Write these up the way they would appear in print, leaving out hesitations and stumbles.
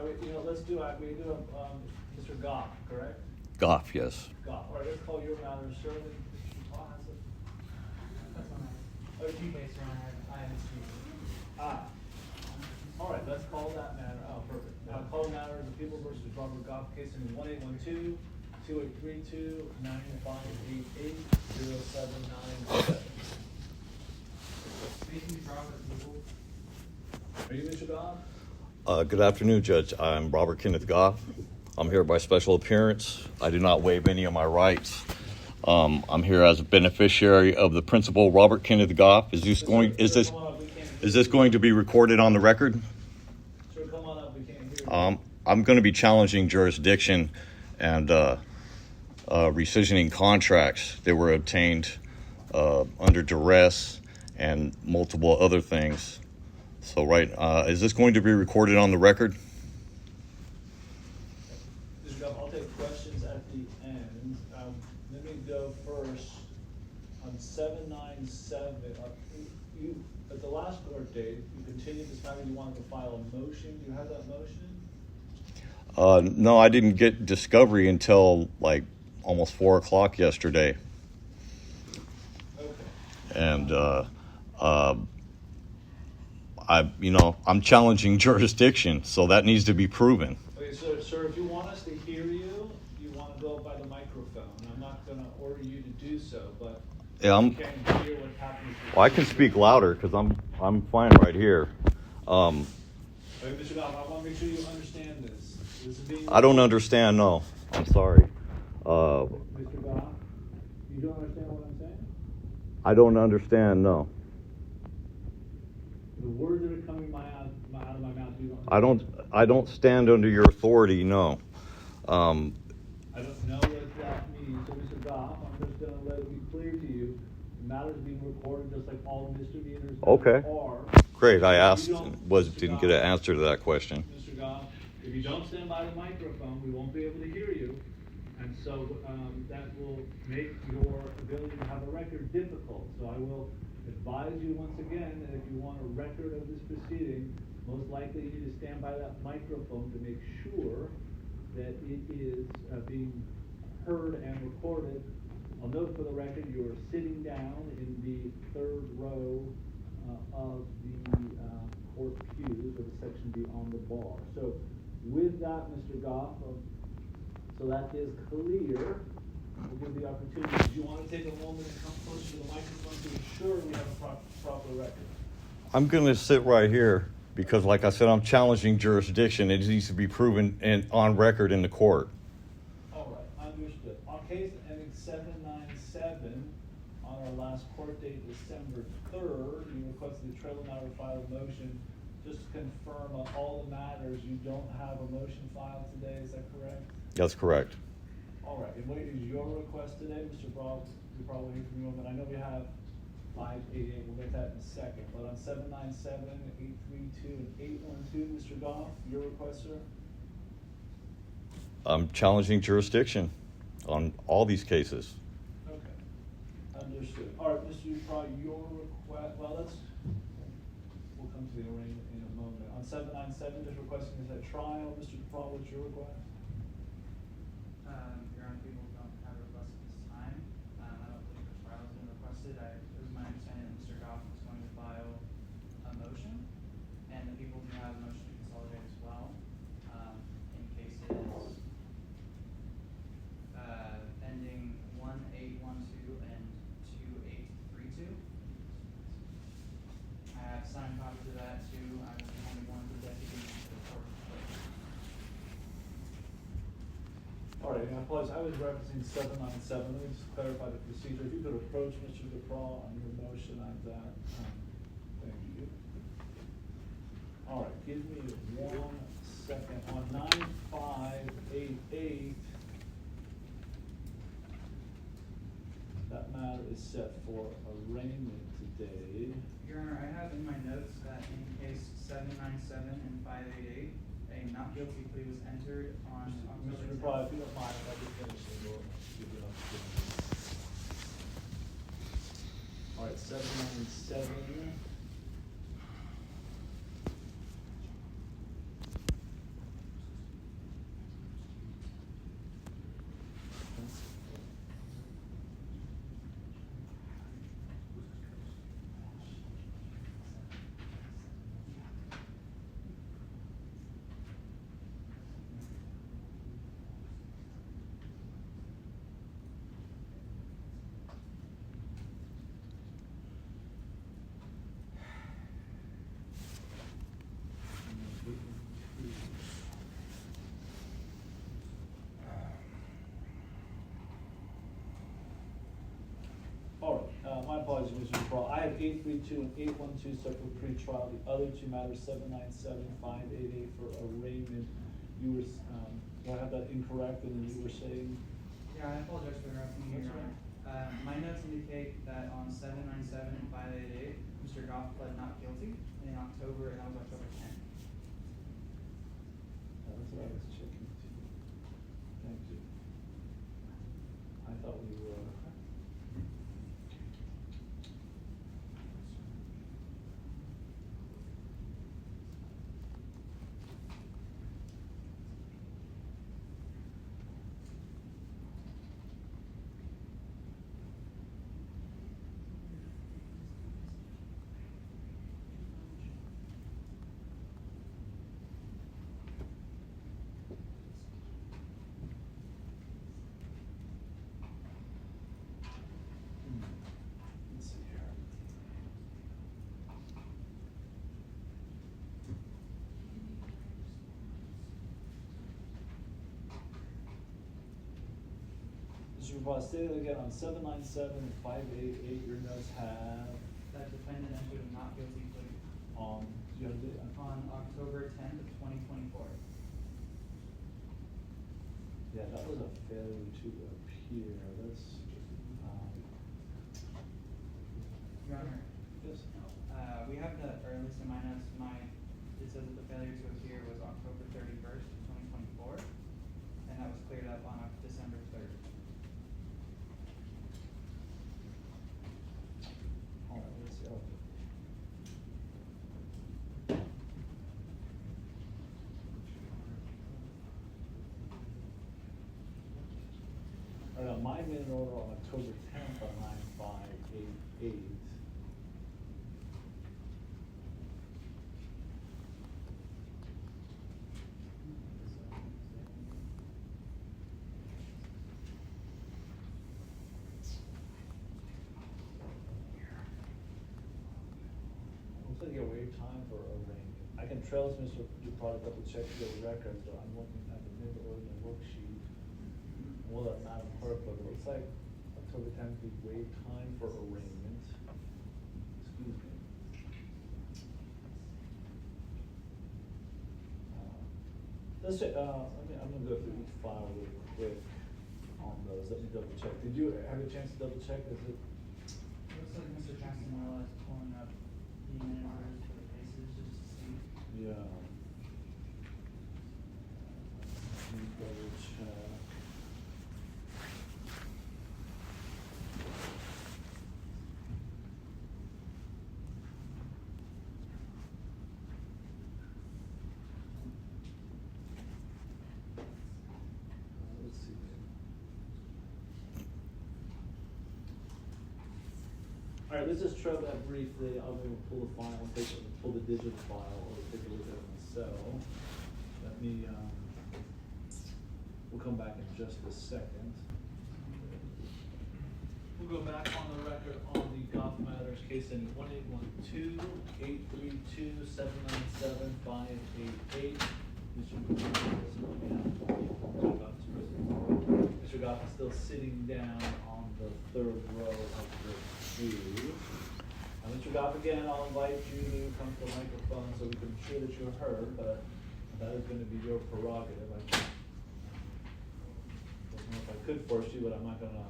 let's do Mr. Goff, correct? Goff, yes. Goff. All right, let's call your matter, sir. That's one I OG based on IMC. All right, let's call that matter. Oh, perfect. Now call the matter of the People versus Robert Goff case in 1-812-2832-9588-0797. Are you Mr. Goff? Good afternoon, Judge. I'm Robert Kenneth Goff. I'm here by special appearance. I do not waive any of my rights. I'm here as a beneficiary of the principal, Robert Kenneth Goff. Is this going to be recorded on the record? Sir, come on up. We can't hear you. I'm going to be challenging jurisdiction and rescissioning contracts that were obtained under duress and multiple other things. So, is this going to be recorded on the record? Mr. Goff, I'll take questions at the end. Let me go first on 797. You at the last court date, you continued this matter. You wanted to file a motion. Do you have that motion? No, I didn't get discovery until like almost 4 o'clock yesterday. Okay. And I'm challenging jurisdiction, so that needs to be proven. Okay, so sir, if you want us to hear you, you want to go up by the microphone. I'm not going to order you to do so, but Yeah, you can hear what's happening. Well, I can speak louder because I'm fine right here. Okay, Mr. Goff, I want to make sure you understand this. This is being I don't understand. No, I'm sorry. Mr. Goff, you don't understand what I'm saying? I don't understand. No, The words that are coming out of my mouth, you don't understand. I don't stand under your authority. No. I don't know what that means. So, Mr. Goff, I'm just going to let it be clear to you. The matter is being recorded just like all misdemeanors Okay. are. Great. I If asked. you don't- Didn't Mr. get an Goff, answer to that question. Mr. Goff, if you don't stand by the microphone, we won't be able to hear you. And so that will make your ability to have a record difficult. So I will advise you once again that if you want a record of this proceeding, most likely you need to stand by that microphone to make sure that it is being heard and recorded. I'll note for the record you are sitting down in the third row of the court pews of the section beyond the bar. So with that, Mr. Goff, so that is clear, we'll give the opportunity. Do you want to take a moment and come closer to the microphone to ensure we have a proper record? I'm going to sit right here because, like I said, I'm challenging jurisdiction. It needs to be proven on record in the court. All right, understood. On case ending 797, on our last court date, December 3rd, you requested the trailer matter file a motion. Just to confirm on all the matters, you don't have a motion filed today, is that correct? That's correct. All right, and what is your request today, Mr. Brock? We'll probably hear from you, but I know we have 588, we'll get that in a second. But on 797, 832, and 812, Mr. Goff, your request, sir? I'm challenging jurisdiction on all these cases. Okay, understood. All right, Mr. Duprat, your request, we'll come to the arraignment in a moment. On 797, just requesting is that trial, Mr. Duprat, what's your request? Your Honor, people don't have a request at this time. I don't believe a trial has been requested. It was my understanding that Mr. Goff was going to file a motion, and the people do have a motion to consolidate as well, in cases ending 1812 and 2832. I have signed copies of that too. I was the only one who deputy to the court. All right, and I apologize, I was referencing 797. Let me just clarify the procedure. If you could approach Mr. Duprat on your motion on that. Thank you. All right, give me 1 second. On 9588, that matter is set for arraignment today. Your Honor, I have in my notes that in case 797 and 588, a not guilty plea was entered on Mr. October Duprat, 10th. if you don't mind, if I just finish the door, give you an opportunity. All right, 797. apologies, Mr. Duprat. I have 832 and 812 set for pretrial. The other two matters, 797, 588 for arraignment. You were, do I have that incorrect? And then you were saying? Yeah, I apologize for interrupting you, Your Honor. My notes indicate that on 797 and 588, Mr. Goff pled not guilty in October, and that was October 10th. That's what I was checking too. Thank you. I thought we were. Let's see here. Mr. Duprat, say that again, on 797 and 588, your notes have, That defendant entered a not guilty plea do you have the, on October 10th of 2024. yeah, that was a failure to appear, that's, Your Honor, yes. we have the, or at least in my notes, it says that the failure to appear was October 31st of 2024, and that was cleared up on December 3rd. All right, let's see. Oh. All right, my minute order on October 10th on 9588. Looks like you waive time for arraignment. I can trail this, Mr. Duprat, double check the records, but I'm looking at the minute order and worksheet. Well, that's not clerk, but it looks like October 10th, we waive time for arraignment. Excuse me. Let's check, I'm gonna go through each file real quick on those. Let me double check. Did you have a chance to double check? Is it? Looks like Mr. Castanella is pulling up the minute orders for the cases just to see. Yeah. Let me double check. Let's see. All right, let's just try that briefly. I'm gonna pull the file, pull the digital file, or take a look at it myself. Let me, we'll come back in just a second. We'll go back on the record on the Goff Matters case in 1-812-832-797-588. Mr. Goff is still sitting down on the third row of the queue. Mr. Goff, again, I'll invite you to come to the microphone so we can ensure that you're heard, but that is gonna be your prerogative. I don't know if I could force you, but I'm not gonna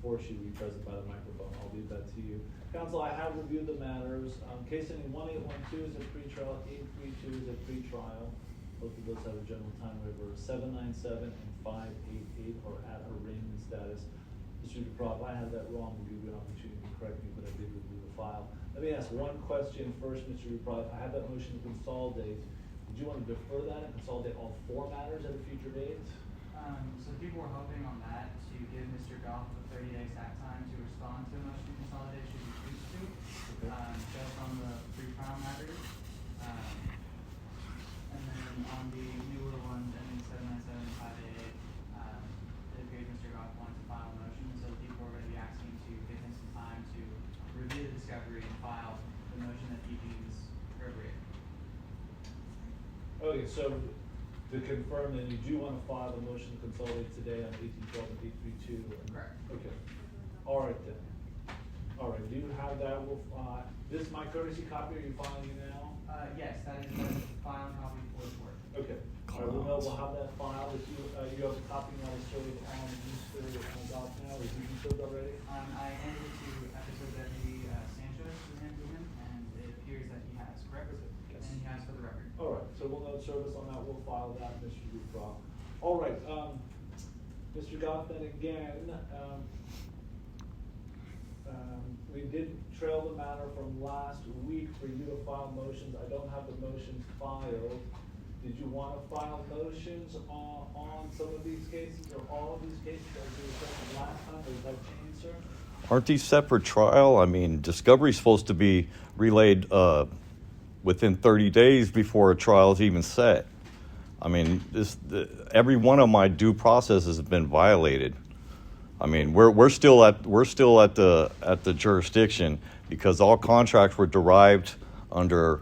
force you to be present by the microphone. I'll leave that to you. Counsel, I have reviewed the matters. Case ending 1812 is a pretrial, 832 is a pretrial. Both of those have a general time waiver. 797 and 588 are at arraignment status. Mr. Duprat, if I have that wrong, you give me an opportunity to correct me, but I did review the file. Let me ask one question first, Mr. Duprat. I have that motion to consolidate. Did you want to defer that and consolidate all four matters at a future date? So people were hoping on that to give Mr. Goff a 30-day stack time to respond to a motion to consolidate should he choose to, just on the pre-trial matters. And then on the newer ones, ending 797 and 588, it appeared Mr. Goff wanted to file a motion, so people were going to be asking to give him some time to review the discovery and file the motion that he deems appropriate. Okay, so to confirm that you do want to file the motion to consolidate today on 1812 and 832? Correct. Okay. All right then. All right, do you have that? This is my courtesy copy, are you filing it now? Yes, that is the filing copy for the court. Okay. All right, we'll have that filed. If you have a copy now served on Mr. Goff now, is he served already? I handed it to Episode Deputy Sanchez, who handed it him, and it appears that he has, correct? Yes. And he has for the record. All right, so we'll note service on that, we'll file that, Mr. Duprow. All right, Mr. Goff, then again, we did trail the matter from last week for you to file motions. I don't have the motions filed. Did you want to file motions on some of these cases or all of these cases as you requested last time, or is that changed, sir? Aren't these separate trial? I mean, discovery's supposed to be relayed within 30 days before a trial is even set. I mean, every one of my due processes has been violated. I mean, we're still at the jurisdiction because all contracts were derived under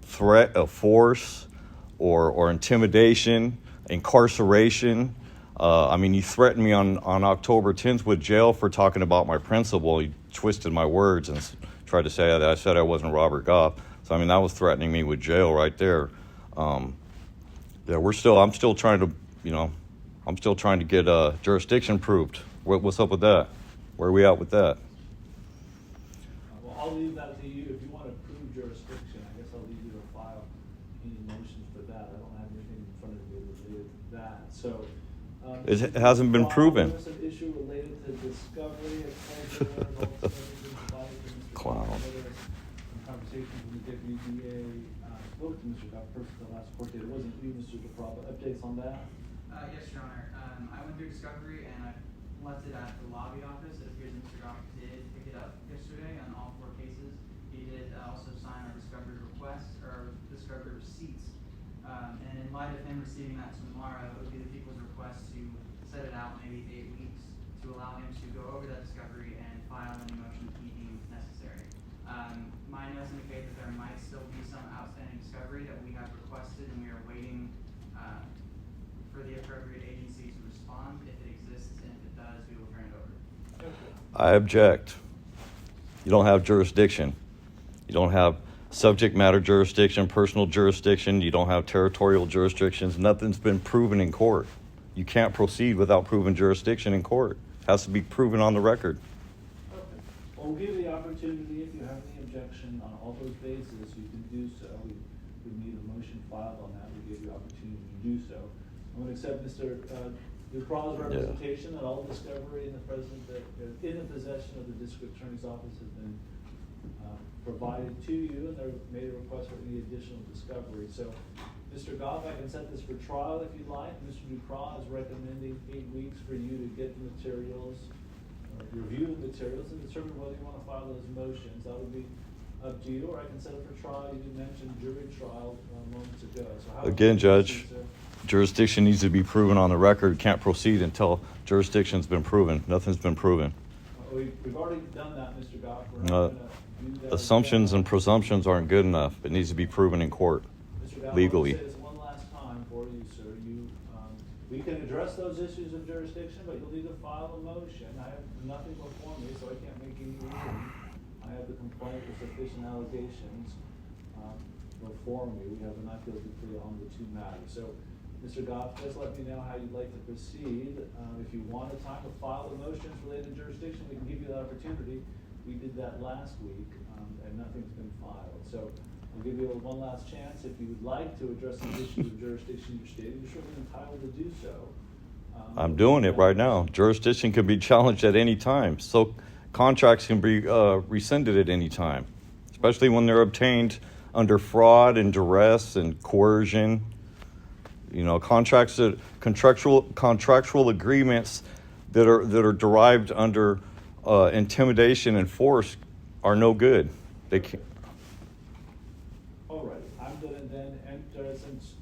threat of force or intimidation, incarceration. I mean, you threatened me on October 10th with jail for talking about my principal. You twisted my words and tried to say that I said I wasn't Robert Goff. So I mean, that was threatening me with jail right there. Yeah, I'm still trying to get jurisdiction proved. What's up with that? Where are we at with that? Well, I'll leave that to you. If you want to prove jurisdiction, I guess I'll leave you to file any motions for that. I don't have anything in front of me related to that. So It hasn't been proven. There's an issue related to discovery, Clown. Conversations with the deputy DA, spoke to Mr. Goff first the last court date. It wasn't you, Mr. DePraw, but updates on that? Yes, Your Honor. I went through discovery and I left it at the lobby office. It appears Mr. Goff did pick it up yesterday on all 4 cases. He did also sign our discovery request or discovery receipts. And in light of him receiving that tomorrow, it would be the people's request to set it out maybe 8 weeks to allow him to go over that discovery and file any motions he deems necessary. My notes indicate that there might still be some outstanding discovery that we have requested and we are waiting for the appropriate agency to respond. If it exists and if it does, we will turn it over. I object. You don't have jurisdiction. You don't have subject matter jurisdiction, personal jurisdiction. You don't have territorial jurisdictions. Nothing's been proven in court. You can't proceed without proving jurisdiction in court. It has to be proven on the record. Okay. Well, we'll give you the opportunity, if you have any objection on all those bases, you can do so. We need a motion filed on that. We give you the opportunity to do so. I'm going to accept Mr. Dupraw's representation that all discovery in the possession of the district attorney's office has been provided to you, and they've made a request for any additional discovery. So, Mr. Goff, I can set this for trial if you'd like. Mr. Dupraw is recommending 8 weeks for you to get the materials, review the materials, and determine whether you want to file those motions. That would be up to you, or I can set it for trial. You did mention jury trial moments ago. So how Again, Judge, jurisdiction needs to be proven on the record. Can't proceed until jurisdiction's been proven. Nothing's been proven. We've already done that, Mr. Goff. We're not going to do that. Assumptions and presumptions aren't good enough. It needs to be proven in court, Mr. Goff, legally. I'll say this one last time for you, sir. We can address those issues of jurisdiction, but you'll need to file a motion. I have nothing before me, so I can't make any ruling. I have the complaint with sufficient allegations before me. We have a not guilty plea on the 2 matters. So, Mr. Goff, just let me know how you'd like to proceed. If you want a time to file the motions related to jurisdiction, we can give you that opportunity. We did that last week, and nothing's been filed. So I'll give you one last chance. If you would like to address the issues of jurisdiction you're stating, you're certainly entitled to do so. I'm doing it right now. Jurisdiction can be challenged at any time. So contracts can be rescinded at any time, especially when they're obtained under fraud and duress and coercion. You know, contractual agreements that are derived under intimidation and force are no good. They can't. All right, I'm going to then enter, since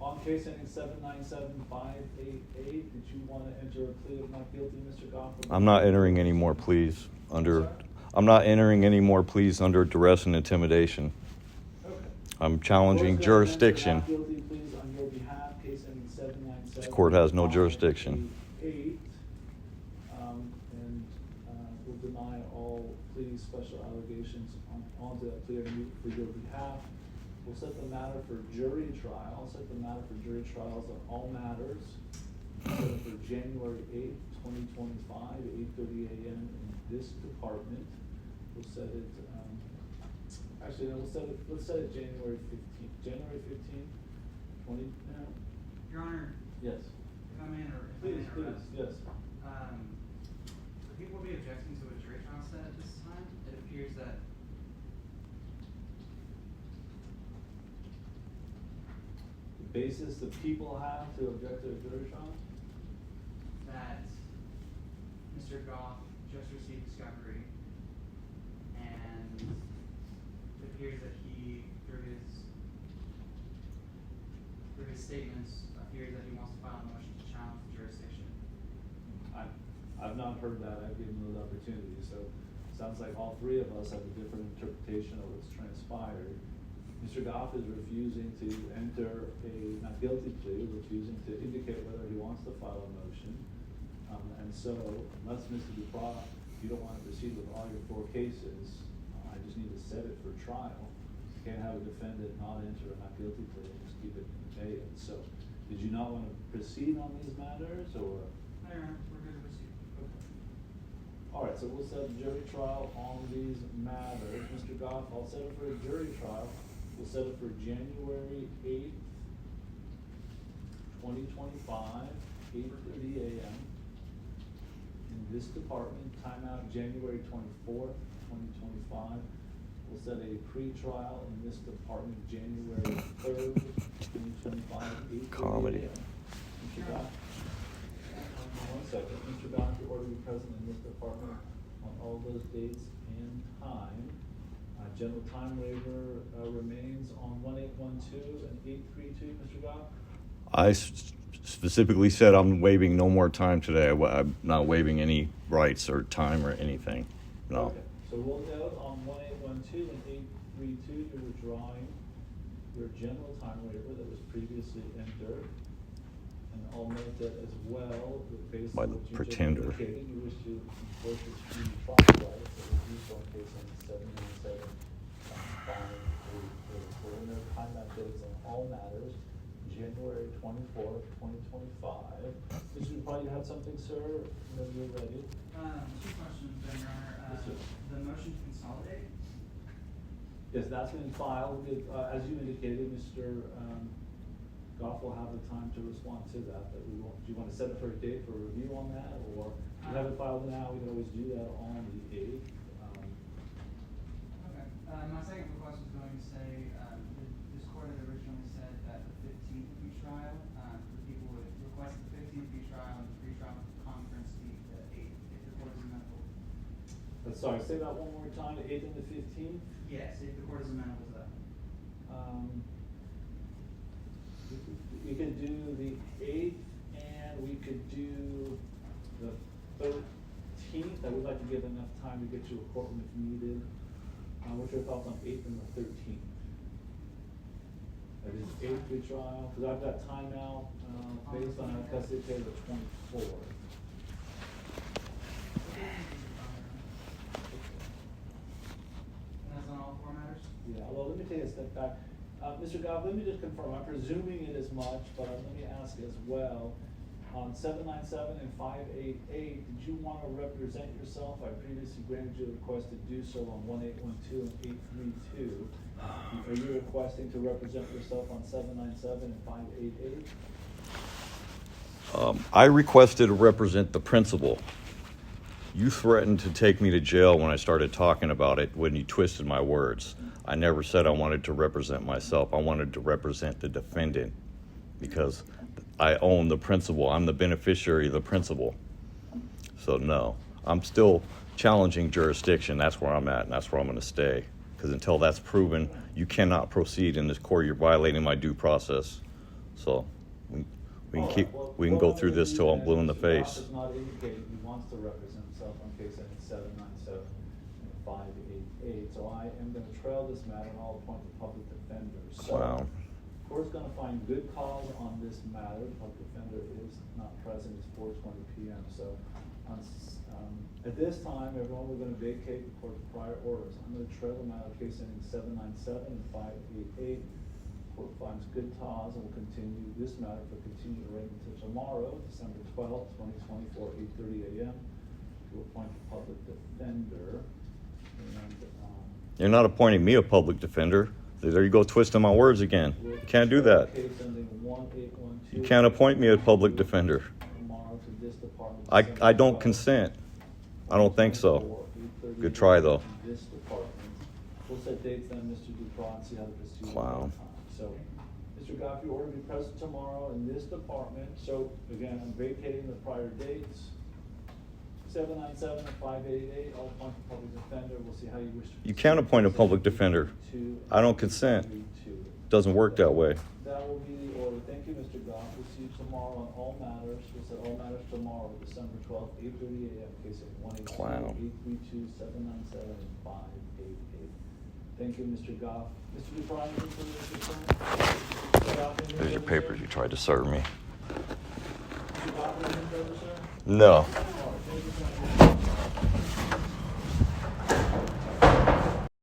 on case ending 797-588, did you want to enter a plea of not guilty, Mr. Goff? I'm not entering any more pleas under. I'm not entering any more pleas under duress and intimidation. Okay. I'm challenging jurisdiction. Not guilty pleas on your behalf, case ending 797. This court has no jurisdiction. 588, and will deny for your behalf. We'll set the matter for jury trial. I'll set the matter for jury trials on all matters. Set it for January 8th, 2025, 8:30 a.m. in this department. We'll set it, actually, no, let's set it January 15th. January 15th, 20, Your Honor, yes. if I may Please, interrupt. yes. So people will be objecting to a jury trial set at this time. It appears that The basis the people have to object to a jury trial? that Mr. Goff just received discovery, and it appears that he, through his statements, appears that he wants to file a motion to challenge the jurisdiction. I've not heard that. I've given those opportunities, so it sounds like all three of us have a different interpretation of what's transpired. Mr. Goff is refusing to enter a not guilty plea, refusing to indicate whether he wants to file a motion. And so, unless Mr. Dubois, you don't want to proceed with all your 4 cases, I just need to set it for trial. You can't have a defendant not enter a not guilty plea and just keep it in abeyance. So, did you not want to proceed on these matters, or? No, Your Honor, we're good to proceed. All right, so we'll set a jury trial on these matters. Mr. Goff, I'll set it for a jury trial. We'll set it for January 8th, 2025, 8:30 a.m. in this department. Timeout January 24th, 2025. We'll set a pre-trial in this department January 3rd, 2025, 8:30 Comedy. a.m. Mr. Goff? One second. Mr. Goff, your order to be present in this department on all those dates and time. General time waiver remains on 1812 and 832, Mr. Goff? I specifically said I'm waiving no more time today. I'm not waiving any rights or time or anything. No. Okay, so we'll note on 1812 and 832, you're withdrawing your general time waiver that was previously entered. And I'll note that as well, that based By on the what you pretender. just indicated, you wish to enforce your speedy trial rights that was used on case number 797, finding for winner timeout dates on all matters, January 24th, 2025. Mr. Dupont, you have something, sir, whenever you're ready? 2 questions, then, Your Honor. Yes, sir. The motion to consolidate? Yes, that's been filed. As you indicated, Mr. Goff will have the time to respond to that, but do you want to set it for a date for review on that, or if you have it filed now, we can always do that on the 8th. Okay. My second request was going to say, this court had originally said that the 15th would be trial. The people would request the 15th be trial and the pre-trial conference be the 8th, if the court is amenable. Sorry, say that one more time, the 8th and the 15th? Yes, if the court is amenable to that. We could do the 8th, and we could do the 13th. I would like to give enough time to get you a courtroom if needed. What's your thoughts on 8th and the 13th? That is 8th retrial, because I've got time now, based on our custody pay the 24th. And that's on all 4 matters? Yeah, although let me take a step back. Mr. Goff, let me just confirm, I'm presuming it is much, but let me ask as well. On 797 and 588, did you want to represent yourself? I previously granted you a request to do so on 1812 and 832. Are you requesting to represent yourself on 797 and 588? I requested to represent the principal. You threatened to take me to jail when I started talking about it, when you twisted my words. I never said I wanted to represent myself. I wanted to represent the defendant because I own the principal. I'm the beneficiary of the principal. So no, I'm still challenging jurisdiction. That's where I'm at, and that's where I'm going to stay. Because until that's proven, you cannot proceed in this court. You're violating my due process. So we can go through this till I'm blue in the face. Mr. Goff has not indicated he wants to represent himself on case ending 797 and 588. So I am going to trail this matter and I'll appoint the public defender. So, Wow. Court's gonna find good cause on this matter. The public defender is not present, it's 4:20 PM. So, at this time, everyone, we're gonna vacate the court's prior orders. I'm gonna trail the matter case ending 797 and 588. Court finds good cause and will continue this matter for continued hearing until tomorrow, December 12th, 2024, 8:30 AM, to appoint a public defender. And, You're not appointing me a public defender. There you go, twisting my words again. You can't do that. Case ending 1812. You can't appoint me a public defender. Tomorrow to this department. I don't consent. I don't think so. Good try, though. This department. We'll set dates then, Mr. Dupront, and see how to proceed. Clown. So, Mr. Goff, you order to be present tomorrow in this department. So, again, I'm vacating the prior dates. 797 and 588, I'll appoint a public defender. We'll see how you wish to proceed. You can't appoint a public defender. I don't consent. Doesn't work that way. That will be the order. Thank you, Mr. Goff. We'll see you tomorrow on all matters. We'll set all matters tomorrow, December 12th, 8:30 AM, case of 182, Clown. 832, 797, and 588. Thank you, Mr. Goff. Mr. Dupront, anything further, Mr. Goff, anything There's your further, papers sir? you tried to serve me. Mr. Goff, anything further, sir? No. All right, thank you, sir.